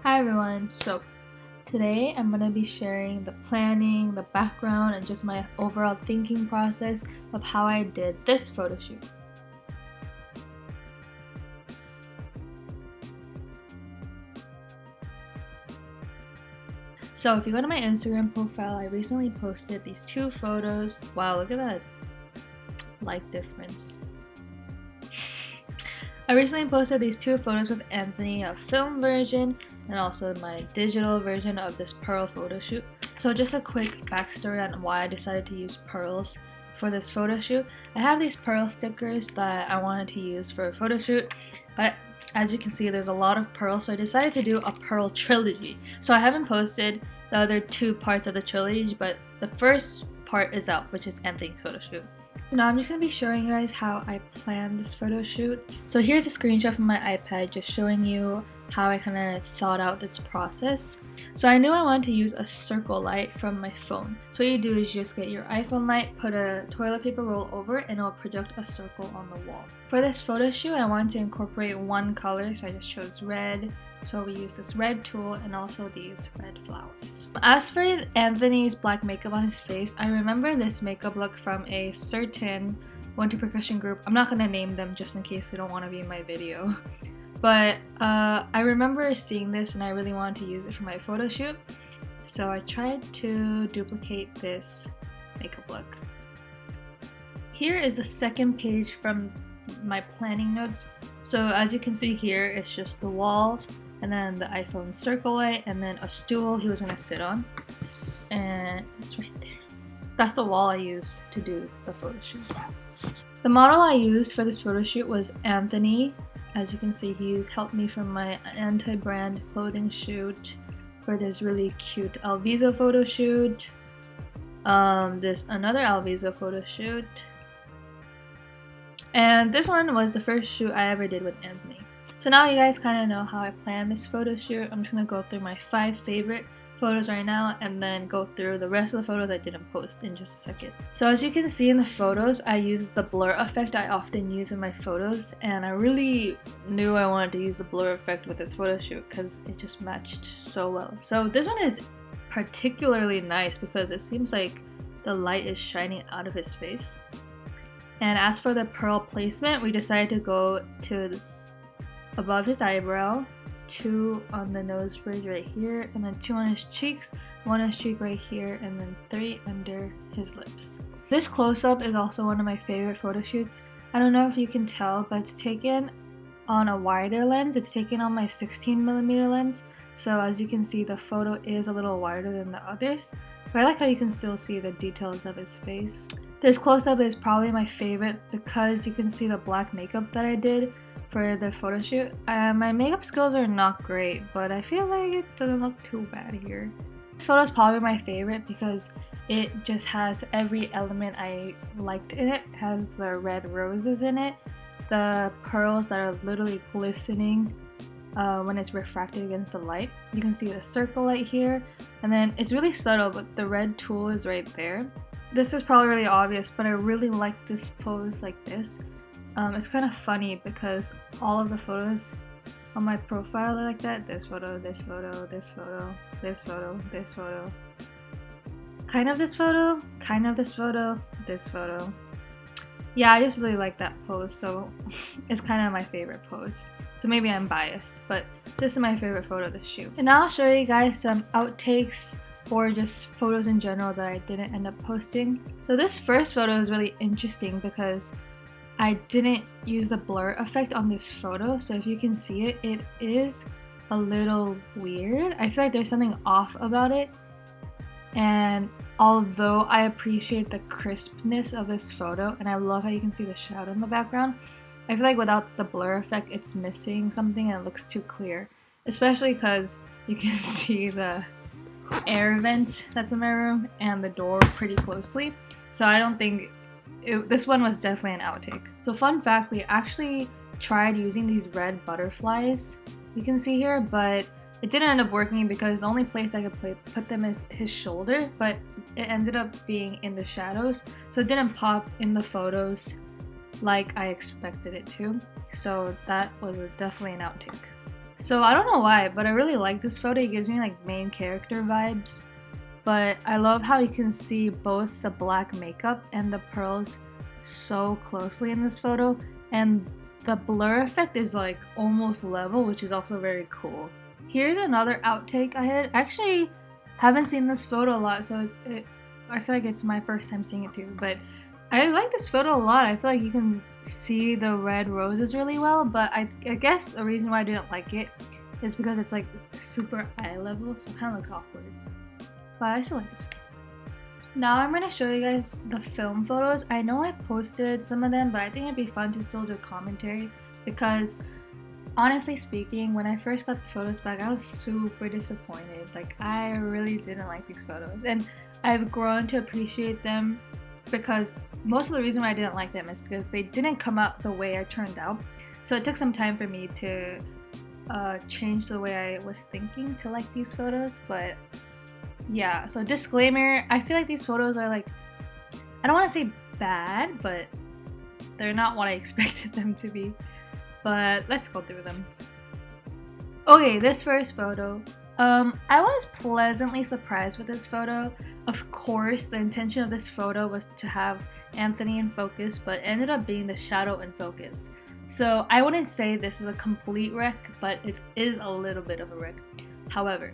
Hi everyone, so today I'm going to be sharing the planning, the background, and just my overall thinking process of how I did this photo shoot. So if you go to my Instagram profile, I recently posted these two photos. Wow, look at that light difference. I recently posted these two photos with Anthony, a film version and also my digital version of this pearl photo shoot. So just a quick backstory on why I decided to use pearls for this photo shoot. I have these pearl stickers that I wanted to use for a photo shoot, but as you can see there's a lot of pearls, so I decided to do a pearl trilogy. So I haven't posted the other two parts of the trilogy, but the first part is out, which is Anthony's photo shoot. Now I'm just going to be showing you guys how I planned this photo shoot. So here's a screenshot from my iPad just showing you how I kind of thought out this process. So I knew I wanted to use a circle light from my phone. So what you do is you just get your iPhone light, put a toilet paper roll over it, and it'll project a circle on the wall. For this photo shoot I wanted to incorporate one color, so I just chose red. So we use this red tool and also these red flowers. As for Anthony's black makeup on his face, I remember this makeup look from a certain One Two Percussion group. I'm not going to name them just in case they don't want to be in my video. But I remember seeing this and I really wanted to use it for my photo shoot. So I tried to duplicate this makeup look. Here is the second page from my planning notes. So as you can see here, it's just the wall and then the iPhone circle light and then a stool he was going to sit on. And it's right there. That's the wall I used to do the photo shoot. The model I used for this photo shoot was Anthony. As you can see, he's helped me from my anti-brand clothing shoot for this really cute Alviso photo shoot. This another Alviso photo shoot. And this one was the first shoot I ever did with Anthony. So now you guys kind of know how I planned this photo shoot. I'm just going to go through my 5 favorite photos right now and then go through the rest of the photos I didn't post in just a second. So as you can see in the photos, I use the blur effect I often use in my photos, and I really knew I wanted to use the blur effect with this photo shoot because it just matched so well. So this one is particularly nice because it seems like the light is shining out of his face. And as for the pearl placement, we decided to go to above his eyebrow, 2 on the nose bridge right here, and then 2 on his cheeks, 1 on his cheek right here, and then 3 under his lips. This close-up is also one of my favorite photo shoots. I don't know if you can tell, but it's taken on a wider lens. It's taken on my 16mm lens, so as you can see the photo is a little wider than the others, but I like how you can still see the details of his face. This close-up is probably my favorite because you can see the black makeup that I did for the photo shoot. My makeup skills are not great, but I feel like it doesn't look too bad here. This photo is probably my favorite because it just has every element I liked in it. It has the red roses in it, the pearls that are literally glistening when it's refracted against the light. You can see the circle light here, and then it's really subtle, but the red tool is right there. This is probably really obvious, but I really like this pose like this. It's kind of funny because all of the photos on my profile are like that. This photo, this photo, this photo, this photo, this photo. Kind of this photo, kind of this photo, this photo. Yeah, I just really like that pose, so it's kind of my favorite pose. So maybe I'm biased, but this is my favorite photo of the shoot. And now I'll show you guys some outtakes or just photos in general that I didn't end up posting. So this first photo is really interesting because I didn't use the blur effect on this photo, so if you can see it, it is a little weird. I feel like there's something off about it, and although I appreciate the crispness of this photo and I love how you can see the shadow in the background, I feel like without the blur effect it's missing something and it looks too clear, especially because you can see the air vent that's in my room and the door pretty closely. So I don't think this one was definitely an outtake. So fun fact, we actually tried using these red butterflies you can see here, but it didn't end up working because the only place I could put them is his shoulder, but it ended up being in the shadows, so it didn't pop in the photos like I expected it to. So that was definitely an outtake. So I don't know why, but I really like this photo. It gives me like main character vibes. But I love how you can see both the black makeup and the pearls so closely in this photo. And the blur effect is like almost level, which is also very cool. Here's another outtake I had. Actually, haven't seen this photo a lot, so I feel like it's my first time seeing it too. But I like this photo a lot. I feel like you can see the red roses really well, but I guess a reason why I didn't like it is because it's like super eye level, so it kind of looks awkward. But I still like this photo. Now I'm going to show you guys the film photos. I know I posted some of them, but I think it'd be fun to still do commentary because honestly speaking, when I first got the photos back, I was super disappointed. Like, I really didn't like these photos, and I've grown to appreciate them because most of the reason why I didn't like them is because they didn't come out the way I turned out. So it took some time for me to change the way I was thinking to like these photos. But yeah, so disclaimer, I feel like these photos are like, I don't want to say bad, but they're not what I expected them to be. But let's go through them. Okay, this first photo. I was pleasantly surprised with this photo. Of course, the intention of this photo was to have Anthony in focus, but ended up being the shadow in focus. So I wouldn't say this is a complete wreck, but it is a little bit of a wreck. However,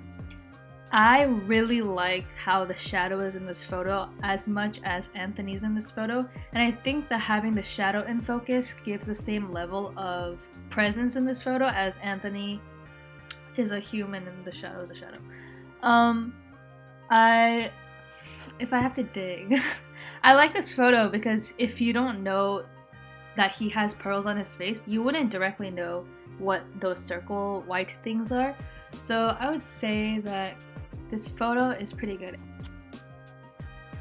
I really like how the shadow is in this photo as much as Anthony's in this photo, and I think that having the shadow in focus gives the same level of presence in this photo as Anthony is a human and the shadow is a shadow. If I have to dig, I like this photo because if you don't know that he has pearls on his face, you wouldn't directly know what those circle white things are. So I would say that this photo is pretty good.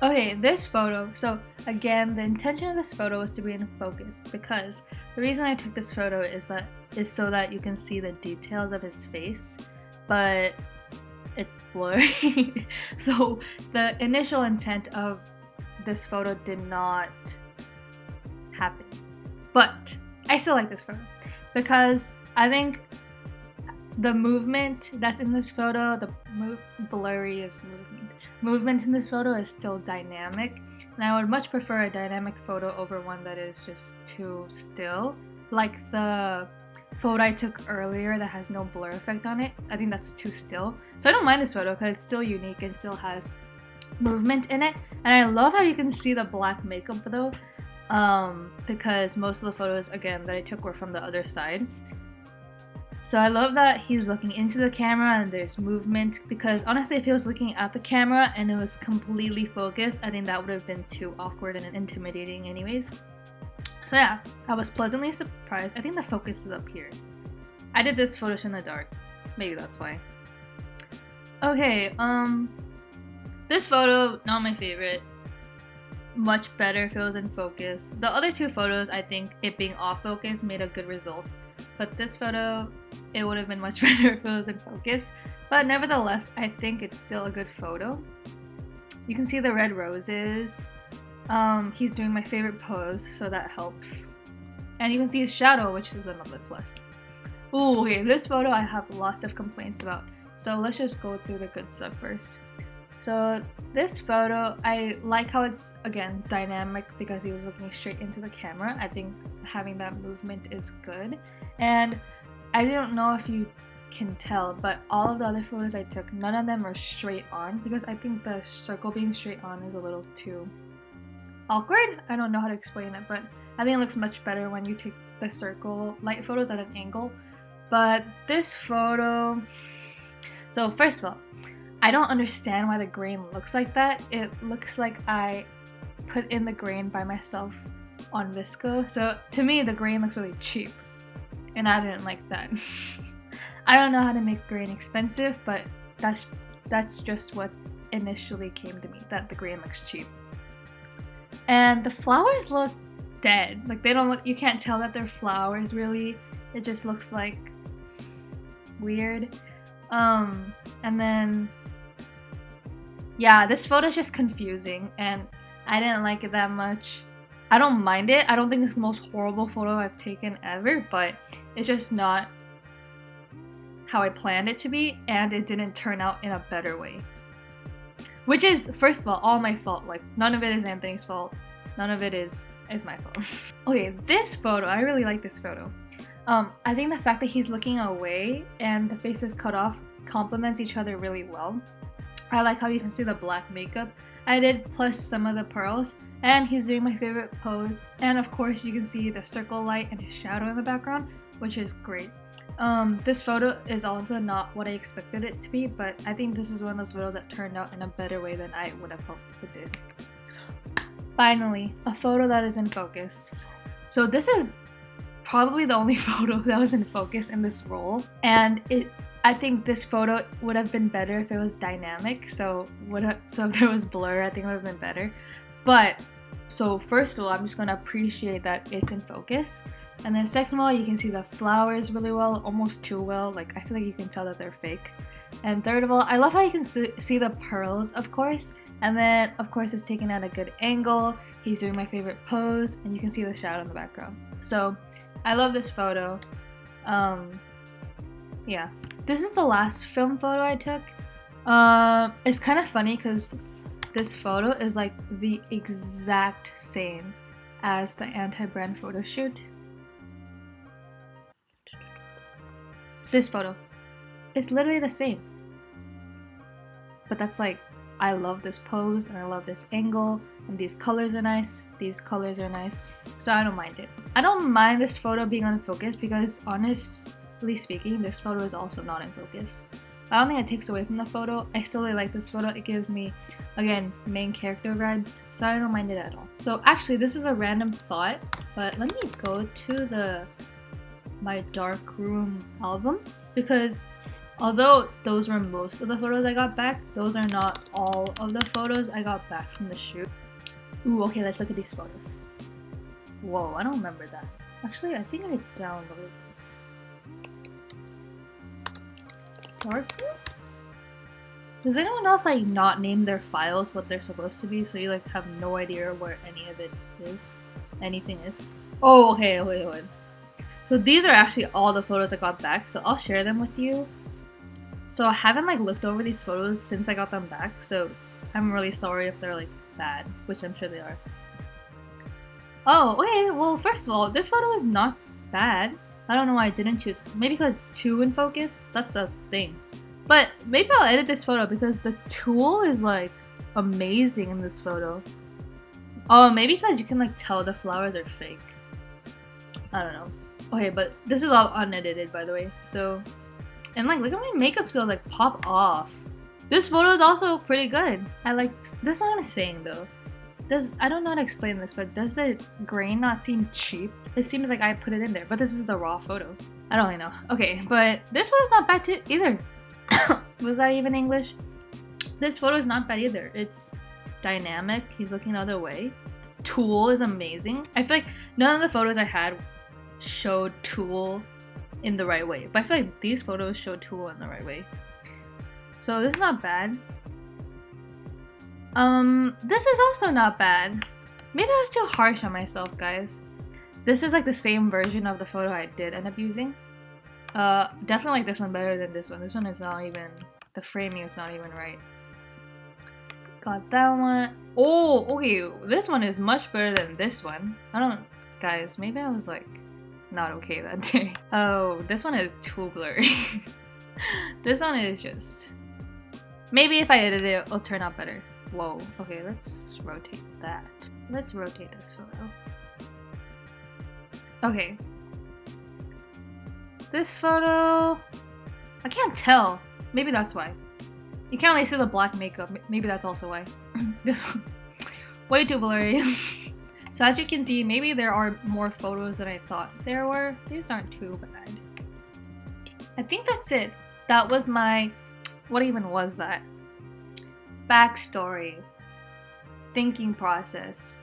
Okay, this photo. So again, the intention of this photo was to be in focus because the reason I took this photo is so that you can see the details of his face, but it's blurry. So the initial intent of this photo did not happen. But I still like this photo because I think the movement that's in this photo, the blurriest movement in this photo is still dynamic, and I would much prefer a dynamic photo over one that is just too still, like the photo I took earlier that has no blur effect on it. I think that's too still. So I don't mind this photo because it's still unique and still has movement in it, and I love how you can see the black makeup though, because most of the photos again that I took were from the other side. So I love that he's looking into the camera and there's movement, because honestly if he was looking at the camera and it was completely focused, I think that would have been too awkward and intimidating anyways. So yeah, I was pleasantly surprised. I think the focus is up here. I did this photo in the dark. Maybe that's why. Okay, this photo, not my favorite. Much better if it was in focus. The other two photos, I think it being off focus made a good result. But this photo, it would have been much better if it was in focus. But nevertheless, I think it's still a good photo. You can see the red roses. He's doing my favorite pose, so that helps. And you can see his shadow, which is another plus. Ooh, okay, this photo I have lots of complaints about. So let's just go through the good stuff first. So this photo, I like how it's, again, dynamic because he was looking straight into the camera. I think having that movement is good. And I don't know if you can tell, but all of the other photos I took, none of them are straight on because I think the circle being straight on is a little too awkward. I don't know how to explain it, but I think it looks much better when you take the circle light photos at an angle. But this photo, so first of all, I don't understand why the grain looks like that. It looks like I put in the grain by myself on Visco. So to me, the grain looks really cheap, and I didn't like that. I don't know how to make grain expensive, but that's just what initially came to me, that the grain looks cheap. And the flowers look dead. Like they don't look, you can't tell that they're flowers really. It just looks like weird. And then yeah, this photo is just confusing and I didn't like it that much. I don't mind it. I don't think it's the most horrible photo I've taken ever, but it's just not how I planned it to be, and it didn't turn out in a better way. Which is, first of all my fault. Like, none of it is Anthony's fault. None of it is my fault. Okay, this photo, I really like this photo. I think the fact that he's looking away and the face is cut off complements each other really well. I like how you can see the black makeup I did, plus some of the pearls, and he's doing my favorite pose. And of course you can see the circle light and his shadow in the background, which is great. This photo is also not what I expected it to be, but I think this is one of those photos that turned out in a better way than I would have hoped it did. Finally, a photo that is in focus. So this is probably the only photo that was in focus in this roll, and I think this photo would have been better if it was dynamic, so if there was blur, I think it would have been better. But, so first of all, I'm just going to appreciate that it's in focus. And then second of all, you can see the flowers really well, almost too well. Like, I feel like you can tell that they're fake. And third of all, I love how you can see the pearls, of course. And then, of course, it's taken at a good angle. He's doing my favorite pose, and you can see the shadow in the background. So, I love this photo. Yeah. This is the last film photo I took. It's kind of funny because this photo is like the exact same as the anti-brand photo shoot. This photo. It's literally the same. But that's like, I love this pose and I love this angle, and these colors are nice, these colors are nice, so I don't mind it. I don't mind this photo being on focus because honestly speaking, this photo is also not in focus. I don't think it takes away from the photo. I still really like this photo. It gives me, again, main character vibes, so I don't mind it at all. So actually, this is a random thought, but let me go to my dark room album, because although those were most of the photos I got back, those are not all of the photos I got back from the shoot. Ooh, okay, let's look at these photos. Whoa, I don't remember that. Actually, I think I downloaded this. Dark room? Does anyone else like not name their files what they're supposed to be, so you like have no idea where any of it is? Anything is? Oh, okay, wait. So these are actually all the photos I got back, so I'll share them with you. So I haven't like looked over these photos since I got them back, so I'm really sorry if they're like bad, which I'm sure they are. Oh, okay, well first of all, this photo is not bad. I don't know why I didn't choose. Maybe because it's too in focus? That's a thing. But maybe I'll edit this photo because the tool is like amazing in this photo. Oh, maybe because you can like tell the flowers are fake. I don't know. Okay, but this is all unedited by the way, so. And like, look at my makeup still like pop off. This photo is also pretty good. I like, this is what I'm saying though. I don't know how to explain this, but does the grain not seem cheap? It seems like I put it in there, but this is the raw photo. I don't really know. Okay, but this photo's not bad too either. Was that even English? This photo is not bad either. It's dynamic. He's looking the other way. Tool is amazing. I feel like none of the photos I had showed Tool in the right way, but I feel like these photos show Tool in the right way. So this is not bad. This is also not bad. Maybe I was too harsh on myself, guys. This is like the same version of the photo I did end up using. Definitely like this one better than this one. This one is not even, the framing is not even right. Got that one. Oh, okay, this one is much better than this one. Guys, maybe I was like, not okay that day. Oh, this one is too blurry. This one is just, maybe if I edit it, it'll turn out better. Whoa, okay, let's rotate that. Let's rotate this photo. Okay. This photo, I can't tell. Maybe that's why. You can't really see the black makeup. Maybe that's also why. This one, way too blurry. So as you can see, maybe there are more photos than I thought there were. These aren't too bad. I think that's it. That was my, what even was that? Backstory, thinking process,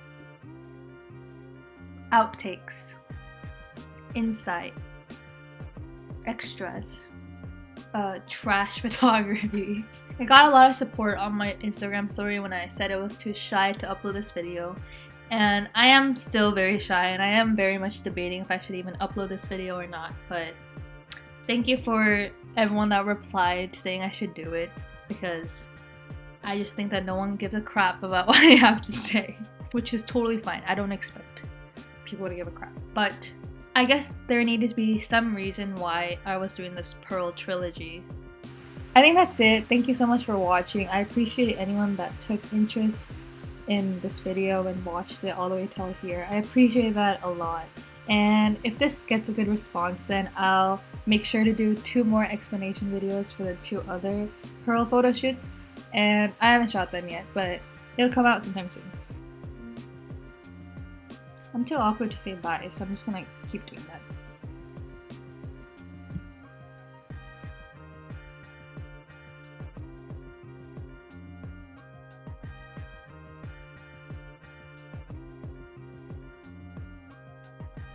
outtakes, insight, extras, trash photography. I got a lot of support on my Instagram story when I said I was too shy to upload this video. And I am still very shy, and I am very much debating if I should even upload this video or not, but Thank you for everyone that replied saying I should do it, because I just think that no one gives a crap about what I have to say, which is totally fine. I don't expect people to give a crap. But I guess there needed to be some reason why I was doing this Pearl trilogy. I think that's it. Thank you so much for watching. I appreciate anyone that took interest in this video and watched it all the way till here. I appreciate that a lot. And if this gets a good response, then I'll make sure to do 2 more explanation videos for the 2 other Pearl photo shoots. And I haven't shot them yet, but it'll come out sometime soon. I'm too awkward to say bye, so I'm just gonna keep doing that.